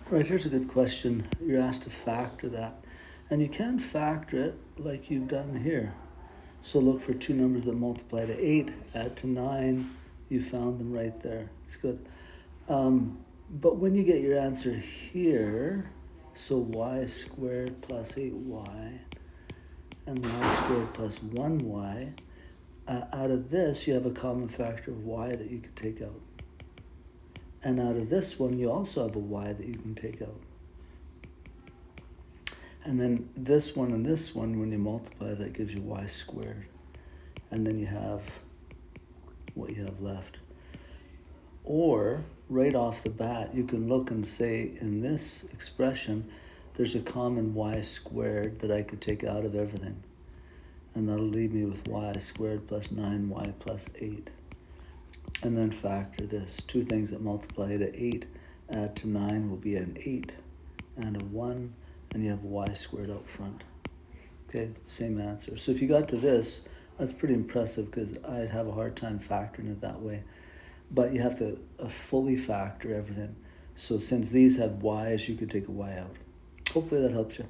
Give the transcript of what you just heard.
Right, here's a good question. You're asked to factor that. And you can factor it like you've done here. So look for two numbers that multiply to 8, add to 9. You found them right there. It's good. But when you get your answer here, so y squared plus 8y and y squared plus 1y, out of this you have a common factor of y that you could take out. And out of this one you also have a y that you can take out. And then this one and this one, when you multiply, that gives you y squared. And then you have what you have left. Or, right off the bat, you can look and say, in this expression, there's a common y squared that I could take out of everything. And that'll leave me with y squared plus 9y plus 8. And then factor this. Two things that multiply to 8, add to 9 will be an 8 and a 1. And you have y squared out front. Okay, same answer. So if you got to this, that's pretty impressive because I'd have a hard time factoring it that way. But you have to fully factor everything. So since these have y's, you could take a y out. Hopefully that helps you.